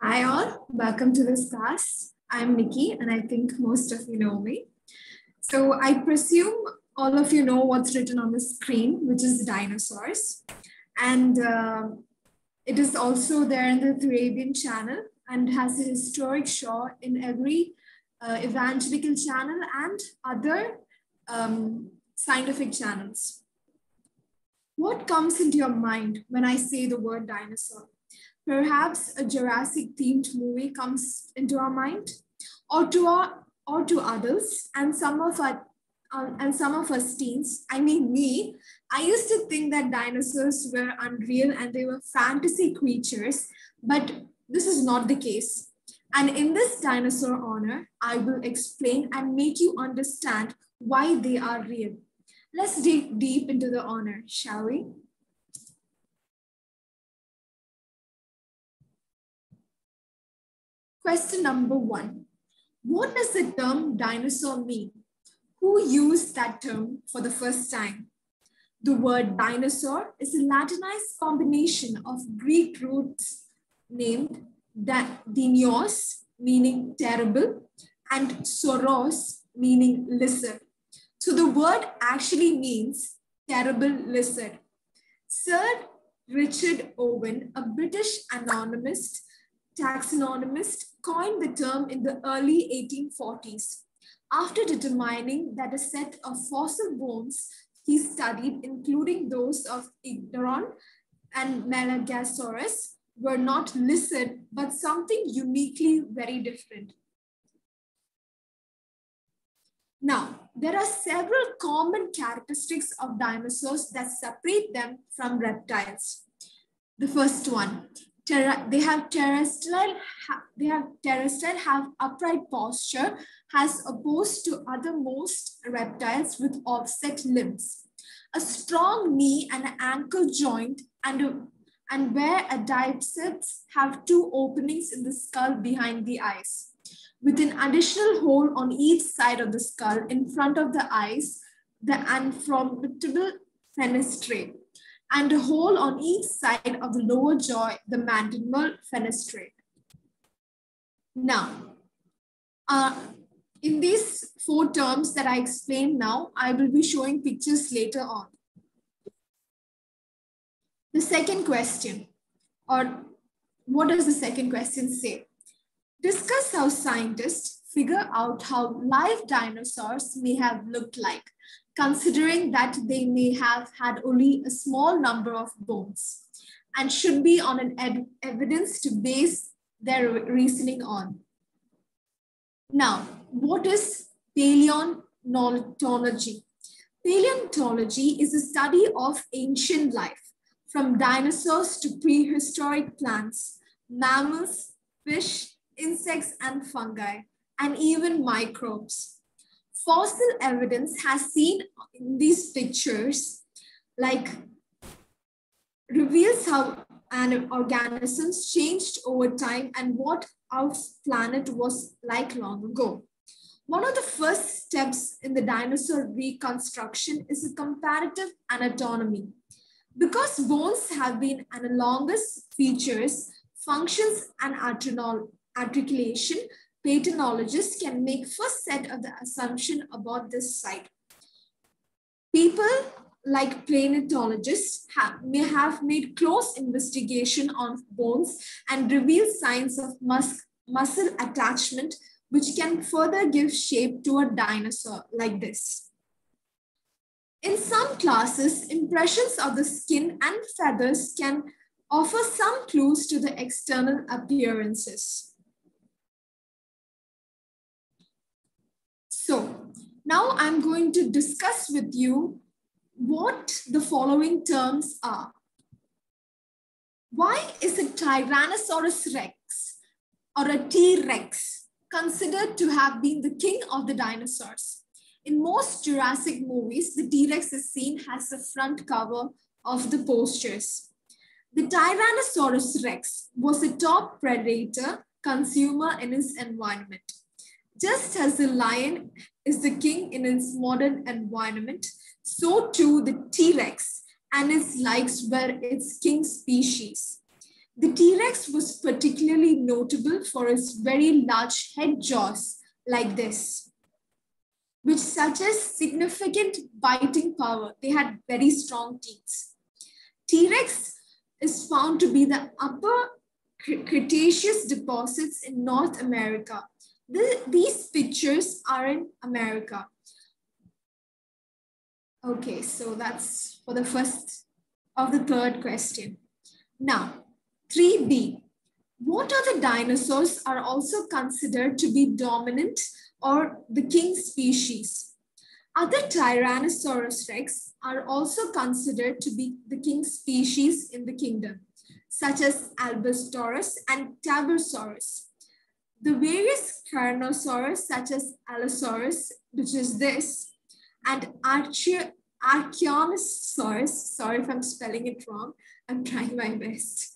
Hi all, welcome to this class. I'm Nikki and I think most of you know me. So I presume all of you know what's written on the screen, which is dinosaurs. And it is also there in the Arabian channel and has a historic show in every evangelical channel and other scientific channels. What comes into your mind when I say the word dinosaur? Perhaps a Jurassic themed movie comes into our mind, or to others, and some of us teens. I mean me. I used to think that dinosaurs were unreal and they were fantasy creatures, but this is not the case. And in this Dinosaur Honor, I will explain and make you understand why they are real. Let's dig deep into the honor, shall we? Question number 1. What does the term dinosaur mean? Who used that term for the first time? The word dinosaur is a Latinized combination of Greek roots named Dinios, meaning terrible, and Soros, meaning lizard. So the word actually means terrible lizard. Sir Richard Owen, a British taxonomist, coined the term in the early 1840s. After determining that a set of fossil bones he studied, including those of Ignoron and Melanogasaurus, were not lizard, but something uniquely very different. Now, there are several common characteristics of dinosaurs that separate them from reptiles. The first one, they have terrestrial have upright posture as opposed to other most reptiles with offset limbs. A strong knee and an ankle joint and where a diapseps have two openings in the skull behind the eyes, with an additional hole on each side of the skull in front of the eyes, the unfrontable fenestrae, and a hole on each side of the lower jaw, the mandible fenestrae. Now, in these 4 terms that I explained now, I will be showing pictures later on. The second question, or what does the second question say? Discuss how scientists figure out how live dinosaurs may have looked like, considering that they may have had only a small number of bones, and should be on an evidence to base their reasoning on. Now, what is paleontology? Paleontology is a study of ancient life, from dinosaurs to prehistoric plants, mammals, fish, insects and fungi, and even microbes. Fossil evidence has seen in these pictures reveals how organisms changed over time and what our planet was like long ago. One of the first steps in the dinosaur reconstruction is a comparative anatomy. Because bones have been analogous features, functions, and articulation, pathologists can make first set of the assumption about this site. People like paleontologists may have made close investigation on bones and reveal signs of muscle attachment, which can further give shape to a dinosaur like this. In some classes, impressions of the skin and feathers can offer some clues to the external appearances. So now I'm going to discuss with you what the following terms are. Why is a Tyrannosaurus rex or a T-Rex considered to have been the king of the dinosaurs? In most Jurassic movies, the T-Rex is seen as the front cover of the posters. The Tyrannosaurus rex was a top predator consumer in its environment. Just as the lion is the king in its modern environment, so too the T-Rex and its likes were its king species. The T-Rex was particularly notable for its very large head jaws like this, which suggests significant biting power. They had very strong teeth. T-Rex is found to be the upper Cretaceous deposits in North America. These pictures are in America. Okay, so that's for the first of the third question. Now, 3B. What other dinosaurs are also considered to be dominant or the king species? Other Tyrannosaurus rex are also considered to be the king species in the kingdom, such as Albertosaurus and Tabosaurus. The various Carnosaurus, such as Allosaurus, which is this, and Archaeosaurus, sorry if I'm spelling it wrong, I'm trying my best,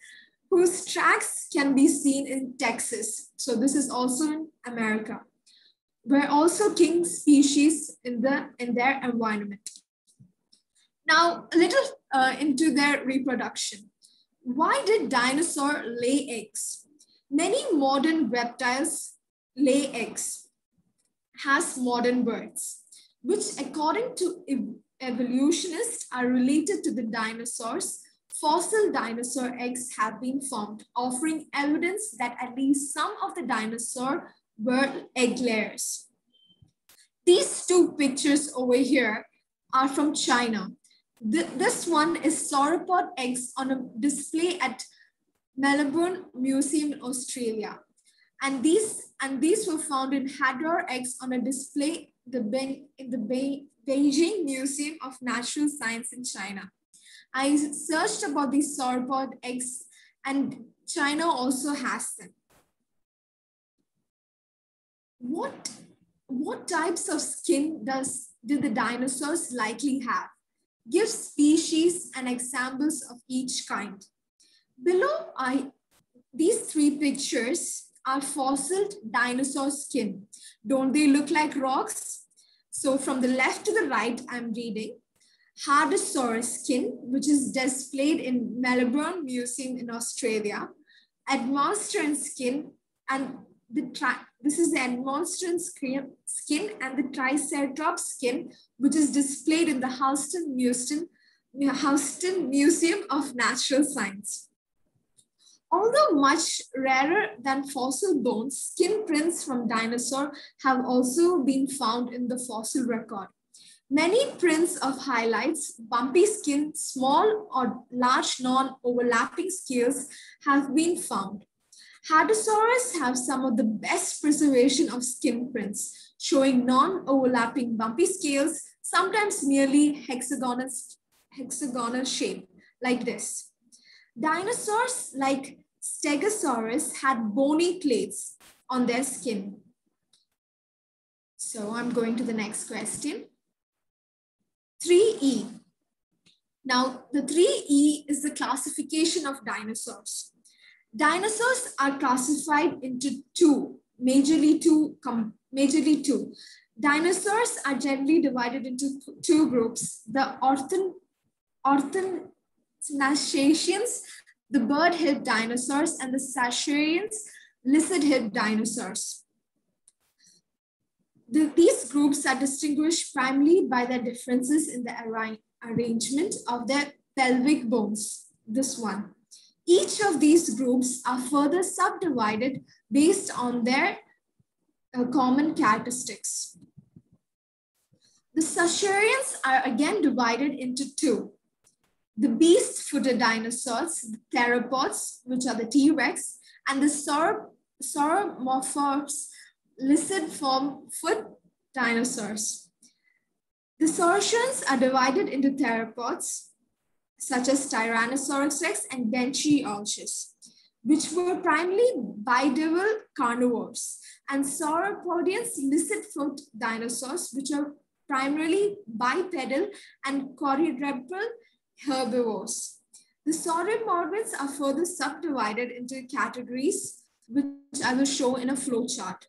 whose tracks can be seen in Texas. So this is also in America. Were also king species in their environment. Now, a little into their reproduction. Why did dinosaurs lay eggs? Many modern reptiles lay eggs, as modern birds, which according to evolutionists are related to the dinosaurs. Fossil dinosaur eggs have been found, offering evidence that at least some of the dinosaurs were egg layers. These two pictures over here are from China. This one is sauropod eggs on a display at Melbourne Museum in Australia. And these were found in hadron eggs on a display in the Beijing Museum of Natural Science in China. I searched about these sauropod eggs and China also has them. What types of skin did the dinosaurs likely have? Give species and examples of each kind. Below, these three pictures are fossil dinosaur skin. Don't they look like rocks? So from the left to the right, I'm reading. Hadrosaurus skin, which is displayed in Melbourne Museum in Australia. Admonstran skin, and this is the Admonstran skin and the Triceratops skin, which is displayed in the Houston Museum of Natural Science. Although much rarer than fossil bones, skin prints from dinosaurs have also been found in the fossil record. Many prints of highlights, bumpy skin, small or large non-overlapping scales have been found. Hadrosaurus have some of the best preservation of skin prints, showing non-overlapping bumpy scales, sometimes merely hexagonal shape, like this. Dinosaurs like Stegosaurus had bony plates on their skin. So I'm going to the next question. 3E. Now, the 3E is the classification of dinosaurs. Dinosaurs are classified into majorly two. Dinosaurs are generally divided into two groups: the ornithischians, the bird-hipped dinosaurs, and the saurians, lizard-hipped dinosaurs. These groups are distinguished primarily by their differences in the arrangement of their pelvic bones. This one. Each of these groups are further subdivided based on their common characteristics. The saurians are again divided into two. The beast-footed dinosaurs, the theropods, which are the T-Rex, and the sauromorphous lizard-form foot dinosaurs. The saurians are divided into theropods, such as Tyrannosaurus rex and Dentriolchus, which were primarily bivalve carnivores, and sauropodians lizard-foot dinosaurs, which are primarily bipedal and quadrupedal herbivores. The sauromorphs are further subdivided into categories, which I will show in a flowchart.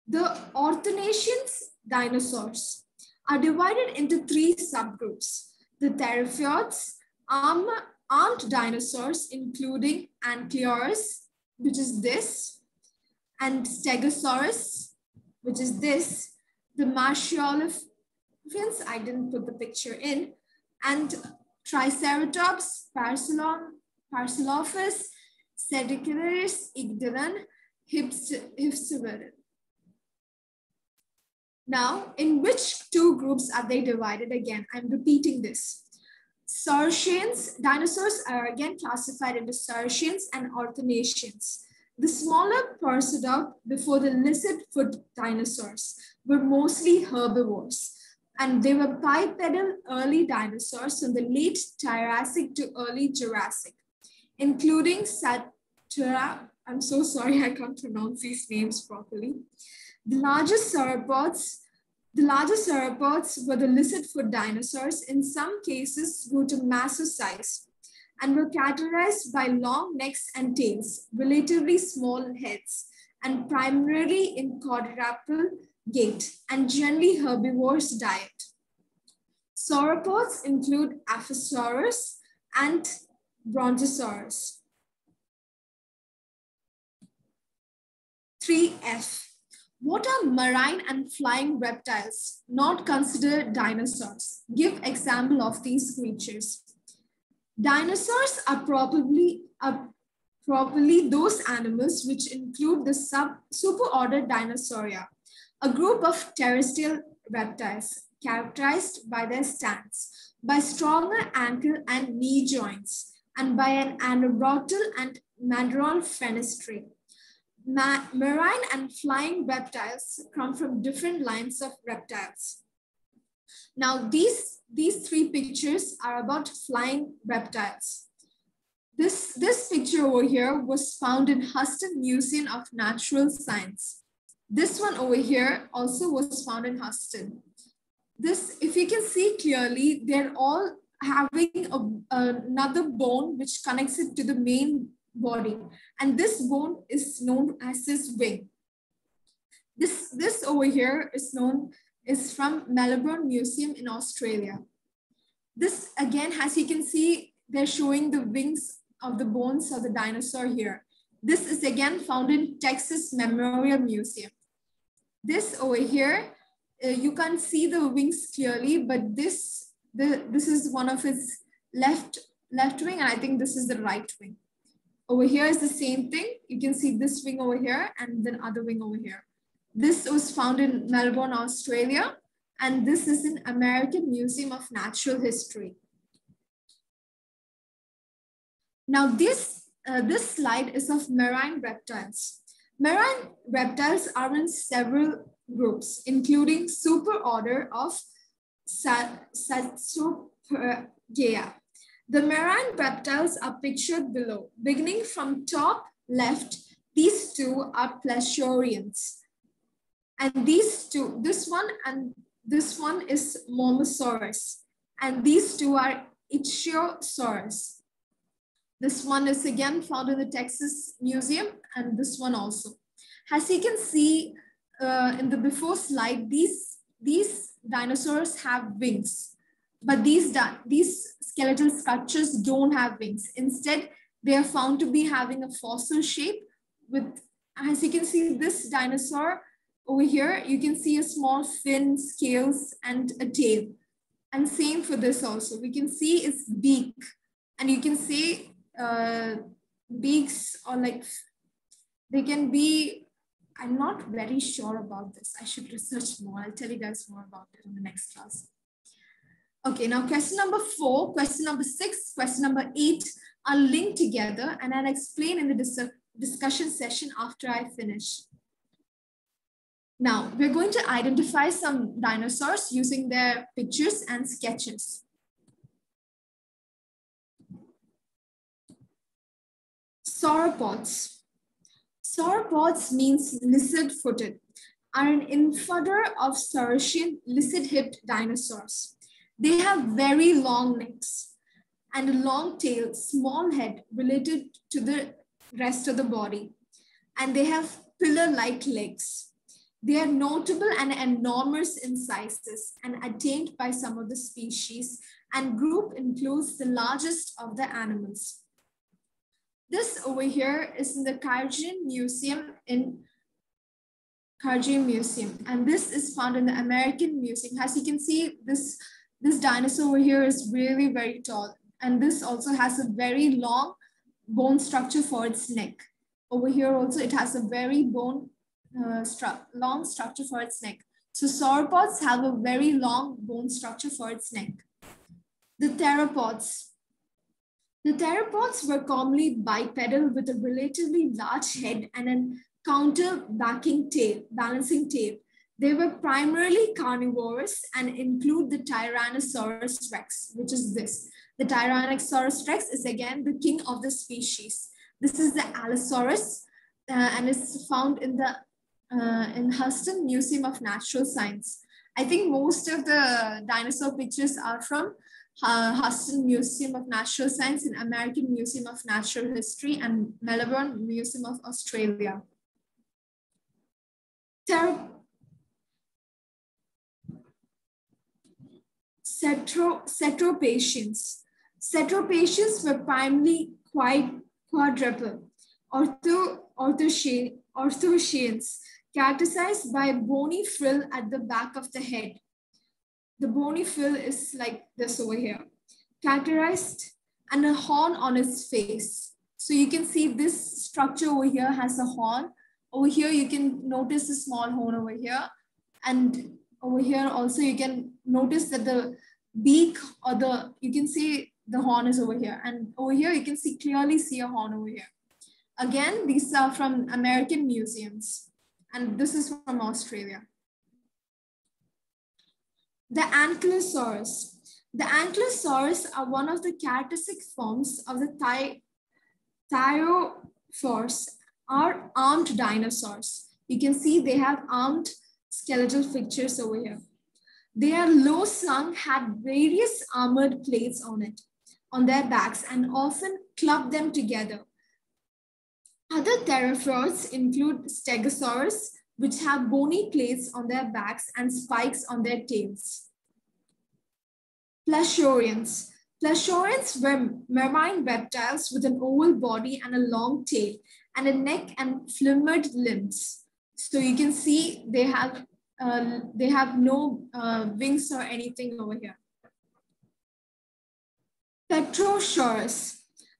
The ornithischian dinosaurs are divided into three subgroups: the theropods, armed dinosaurs, including Ankylosaurus, which is this, and Stegosaurus, which is this, the Marshallopithecus, I didn't put the picture in, and Triceratops, Parasaurolophus, Pseudocyrus, Igdalan, Hypsiveran. Now, in which two groups are they divided? Again, I'm repeating this. Saurischians, dinosaurs are again classified into Saurischians and Orthognathians. The smaller Percodont before the lizard-foot dinosaurs were mostly herbivores, and they were bipedal early dinosaurs from the late Triassic to early Jurassic, including Satura. I'm so sorry, I can't pronounce these names properly. The largest sauropods were the lizard-foot dinosaurs. In some cases, grew to massive size and were characterized by long necks and tails, relatively small heads, and primarily in quadrupedal gait, and generally herbivorous diet. Sauropods include Apatosaurus and Brontosaurus. 3F. What are marine and flying reptiles not considered dinosaurs? Give example of these creatures. Dinosaurs are properly those animals which include the superorder Dinosauria, a group of terrestrial reptiles characterized by their stance, by stronger ankle and knee joints, and by an anterotal and mandibular fenestrae. Marine and flying reptiles come from different lines of reptiles. Now, these three pictures are about flying reptiles. This picture over here was found in Huston Museum of Natural Science. This one over here also was found in Huston. This, if you can see clearly, they're all having another bone which connects it to the main body, and this bone is known as his wing. This over here is from Melbourne Museum in Australia. This again, as you can see, they're showing the wings of the bones of the dinosaur here. This is again found in Texas Memorial Museum. This over here, you can't see the wings clearly, but this is one of its left wing, and I think this is the right wing. Over here is the same thing. You can see this wing over here and then other wing over here. This was found in Melbourne, Australia, and this is in American Museum of Natural History. Now this slide is of marine reptiles. Marine reptiles are in several groups, including superorder of Saxopereia. The marine reptiles are pictured below. Beginning from top left, these two are plesiosaurians. And these two, this one and this one is Momosaurus. And these two are Ichthyosaurus. This one is again found in the Texas Museum, and this one also. As you can see in the before slide, these dinosaurs have wings. But these skeletal structures don't have wings. Instead, they are found to be having a fossil shape with, as you can see, this dinosaur over here, you can see a small fin, scales, and a tail. And same for this also. We can see its beak. And you can see beaks or like, they can be, I'm not very sure about this. I should research more. I'll tell you guys more about it in the next class. Okay, now question number 4, question number 6, question number 8 are linked together, and I'll explain in the discussion session after I finish. Now, we're going to identify some dinosaurs using their pictures and sketches. Sauropods. Sauropods means lizard-footed, are an inferior of Saurischian lizard-hipped dinosaurs. They have very long necks and a long tail, small head related to the rest of the body. And they have pillar-like legs. They are notable and enormous in sizes and attained by some of the species and group includes the largest of the animals. This over here is in the Kyrgyz Museum and this is found in the American Museum. As you can see, this dinosaur over here is really very tall, and this also has a very long bone structure for its neck. Over here also it has a very long structure for its neck. So sauropods have a very long bone structure for its neck. The theropods. The theropods were commonly bipedal with a relatively large head and a balancing tail. They were primarily carnivorous and include the Tyrannosaurus rex, which is this. The Tyrannosaurus rex is again the king of the species. This is the Allosaurus and it's found in the in Houston Museum of Natural Science. I think most of the dinosaur pictures are from Houston Museum of Natural Science and American Museum of Natural History and Melbourne Museum of Australia. Cetropatians. Cetropatians were primarily quadruped, orthoceans, characterized by a bony frill at the back of the head. The bony frill is like this over here, characterized, and a horn on its face. So you can see this structure over here has a horn. Over here, you can notice a small horn over here. And over here also, you can notice that the beak or you can see the horn is over here. And over here, you can clearly see a horn over here. Again, these are from American museums. And this is from Australia. The Ankylosaurus. The Ankylosaurus are one of the characteristic forms of the Thyrophores, or armed dinosaurs. You can see they have armed skeletal features over here. They are low slung, had various armored plates on their backs and often club them together. Other theropods include Stegosaurus, which have bony plates on their backs and spikes on their tails. Plesiosaurians. Plesiosaurians were marine reptiles with an oval body and a long tail and a neck and flimmered limbs. So you can see they have no wings or anything over here. Petrosaurus.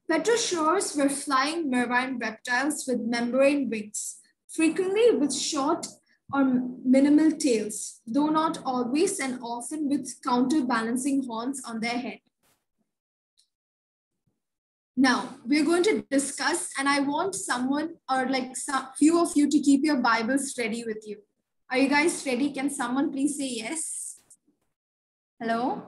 Petrosaurs were flying marine reptiles with membrane wings, frequently with short or minimal tails, though not always and often with counterbalancing horns on their head. Now, we're going to discuss, and I want someone or like few of you to keep your Bibles ready with you. Are you guys ready? Can someone please say yes? Hello?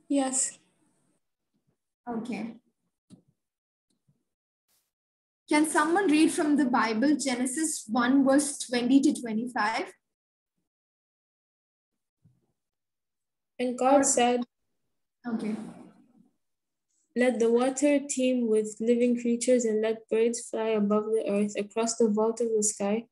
Yes. Okay. Can someone read from the Bible, Genesis 1, verse 20 to 25? And God said, okay, let the water teem with living creatures and let birds fly above the earth across the vault of the sky.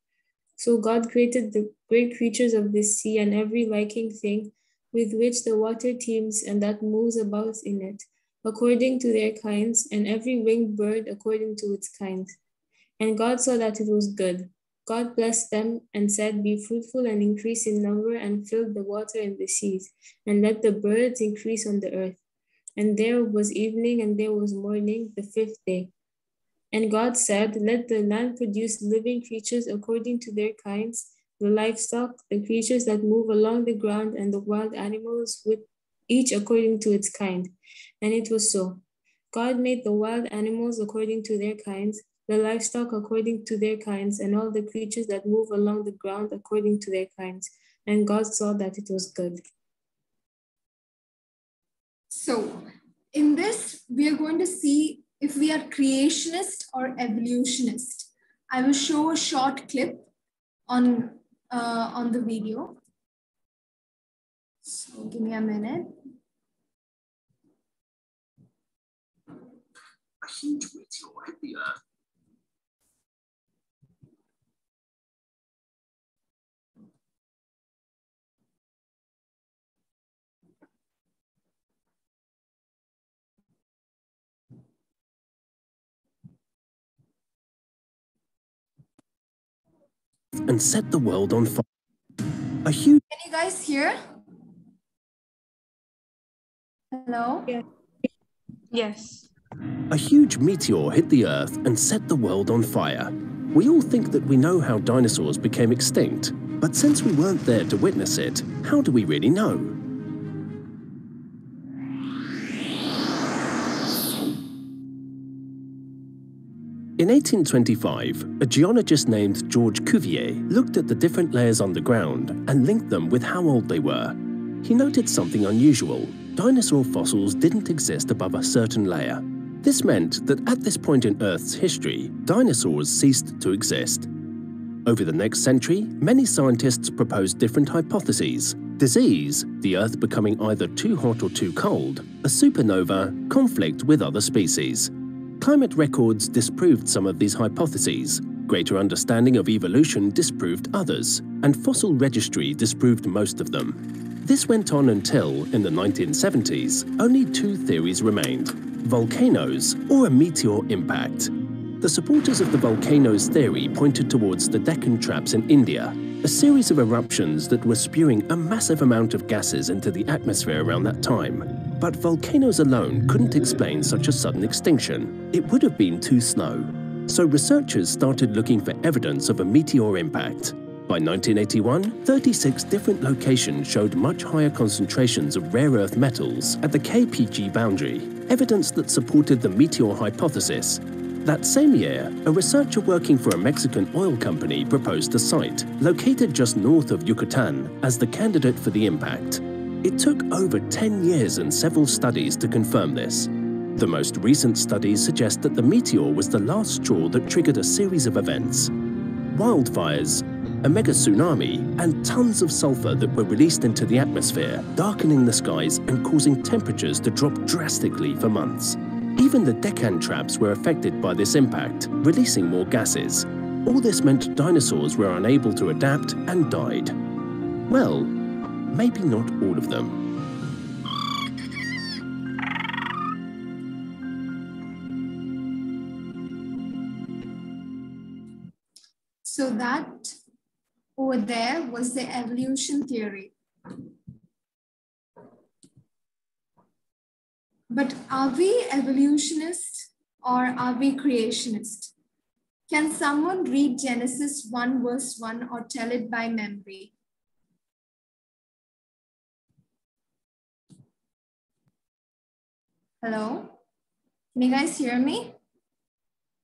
So God created the great creatures of the sea and every liking thing with which the water teems and that moves about in it, according to their kinds, and every winged bird according to its kind. And God saw that it was good. God blessed them and said, be fruitful and increase in number and fill the water in the seas, and let the birds increase on the earth. And there was evening and there was morning, the fifth day. And God said, let the land produce living creatures according to their kinds, the livestock, the creatures that move along the ground, and the wild animals, with each according to its kind. And it was so. God made the wild animals according to their kinds, the livestock according to their kinds, and all the creatures that move along the ground according to their kinds. And God saw that it was good. So in this, we are going to see if we are creationist or evolutionist. I will show a short clip on the video. So give me a minute. a huge meteor hit the Earth. And set the world on fire. A huge... Can you guys hear? Hello? Yeah. Yes. A huge meteor hit the Earth and set the world on fire. We all think that we know how dinosaurs became extinct, but since we weren't there to witness it, how do we really know? In 1825, a geologist named George Cuvier looked at the different layers on the ground and linked them with how old they were. He noted something unusual. Dinosaur fossils didn't exist above a certain layer. This meant that at this point in Earth's history, dinosaurs ceased to exist. Over the next century, many scientists proposed different hypotheses. Disease, the Earth becoming either too hot or too cold, a supernova, conflict with other species. Climate records disproved some of these hypotheses, greater understanding of evolution disproved others, and fossil registry disproved most of them. This went on until, in the 1970s, only two theories remained: volcanoes or a meteor impact. The supporters of the volcanoes theory pointed towards the Deccan Traps in India, a series of eruptions that were spewing a massive amount of gases into the atmosphere around that time. But volcanoes alone couldn't explain such a sudden extinction. It would have been too slow. So researchers started looking for evidence of a meteor impact. By 1981, 36 different locations showed much higher concentrations of rare earth metals at the KPG boundary, evidence that supported the meteor hypothesis. That same year, a researcher working for a Mexican oil company proposed a site, located just north of Yucatan, as the candidate for the impact. It took over 10 years and several studies to confirm this. The most recent studies suggest that the meteor was the last straw that triggered a series of events. Wildfires, a mega tsunami, and tons of sulfur that were released into the atmosphere, darkening the skies and causing temperatures to drop drastically for months. Even the Deccan Traps were affected by this impact, releasing more gases. All this meant dinosaurs were unable to adapt and died. Well, maybe not all of them. So that over there was the evolution theory. But are we evolutionists or are we creationists? Can someone read Genesis 1 verse 1 or tell it by memory? Hello? Can you guys hear me?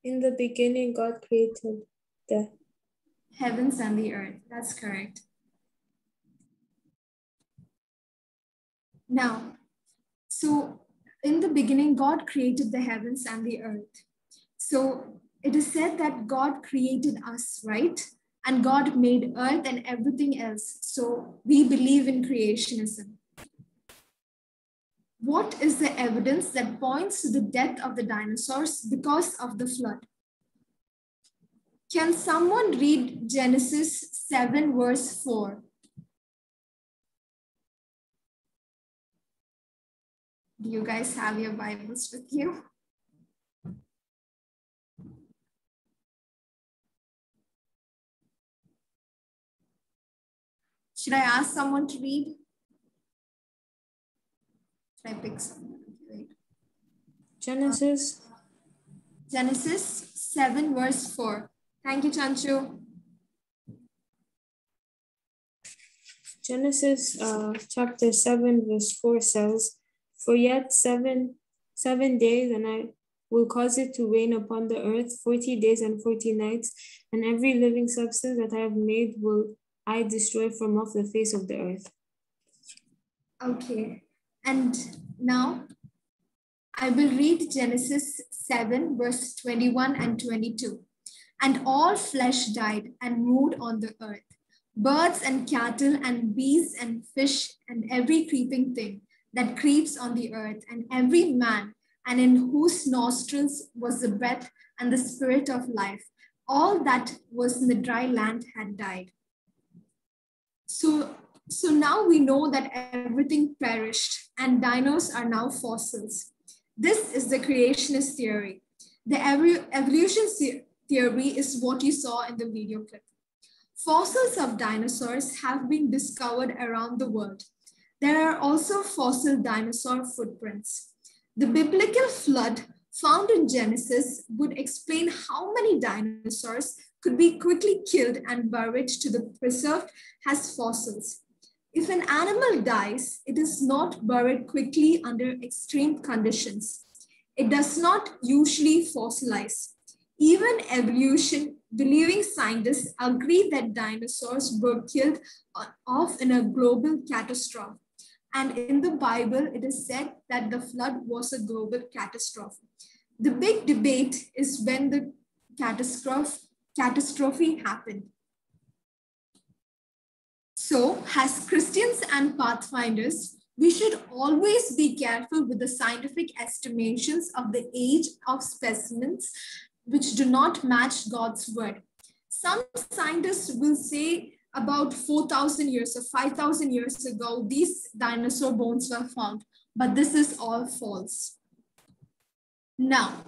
In the beginning, God created the Heavens and the earth. That's correct. Now, so in the beginning, God created the heavens and the earth. So it is said that God created us, right? And God made earth and everything else. So we believe in creationism. What is the evidence that points to the death of the dinosaurs because of the flood? Can someone read Genesis 7 verse 4? Do you guys have your Bibles with you? Should I ask someone to read? Should I pick someone? Wait. Genesis. Genesis 7 verse 4. Thank you, Chanchu. Genesis chapter 7 verse 4 says, "For yet seven days, and I will cause it to rain upon the earth 40 days and 40 nights, and every living substance that I have made will I destroy from off the face of the earth." Okay, and now I will read Genesis 7 verse 21 and 22. "And all flesh died and moved on the earth, birds and cattle and beasts and fish and every creeping thing that creeps on the earth, and every man and in whose nostrils was the breath and the spirit of life. All that was in the dry land had died. So now we know that everything perished and dinos are now fossils. This is the creationist theory. The evolution theory is what you saw in the video clip. Fossils of dinosaurs have been discovered around the world. There are also fossil dinosaur footprints. The biblical flood found in Genesis would explain how many dinosaurs could be quickly killed and buried to be preserved as fossils. If an animal dies, it is not buried quickly under extreme conditions. It does not usually fossilize. Even evolution believing scientists agree that dinosaurs were killed off in a global catastrophe. And in the Bible, it is said that the flood was a global catastrophe. The big debate is when the catastrophe happened. So, as Christians and Pathfinders, we should always be careful with the scientific estimations of the age of specimens which do not match God's word. Some scientists will say about 4,000 years or 5,000 years ago, these dinosaur bones were found, but this is all false. Now,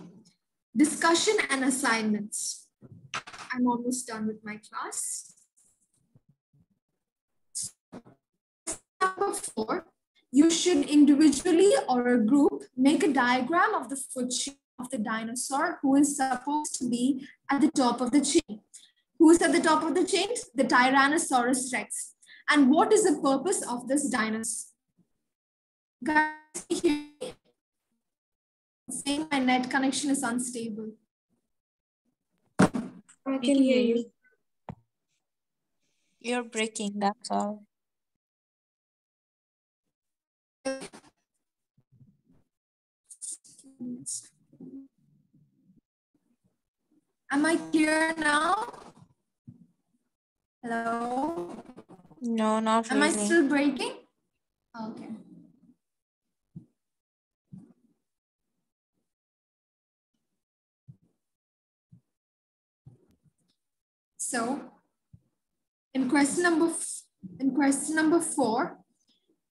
discussion and assignments. I'm almost done with my class. Number 4, you should individually or a group make a diagram of the foot shape of the dinosaur who is supposed to be at the top of the chain. Who is at the top of the chain? The Tyrannosaurus Rex. And what is the purpose of this dinosaur? Guys, saying my net connection is unstable. I can hear you. You're breaking, that's all. Am I clear now? Hello? No, not really. Am I still breaking? Okay. So, in question number 4,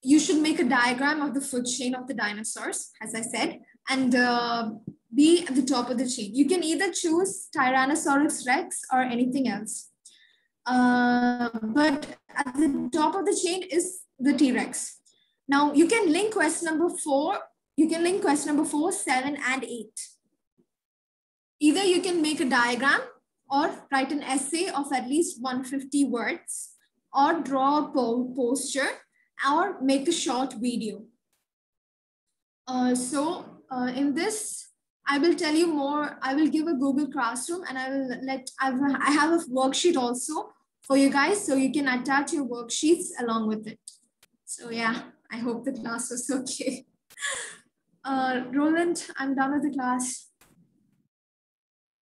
you should make a diagram of the food chain of the dinosaurs, as I said, and be at the top of the chain. You can either choose Tyrannosaurus Rex or anything else. But at the top of the chain is the T-Rex. Now, you can link question number 4. You can link question number 4, 7, and 8. Either you can make a diagram or write an essay of at least 150 words, or draw a poster, or make a short video. In this, I will tell you more. I will give a Google Classroom, and I have a worksheet also for you guys, so you can attach your worksheets along with it. So yeah, I hope the class was okay. Roland, I'm done with the class.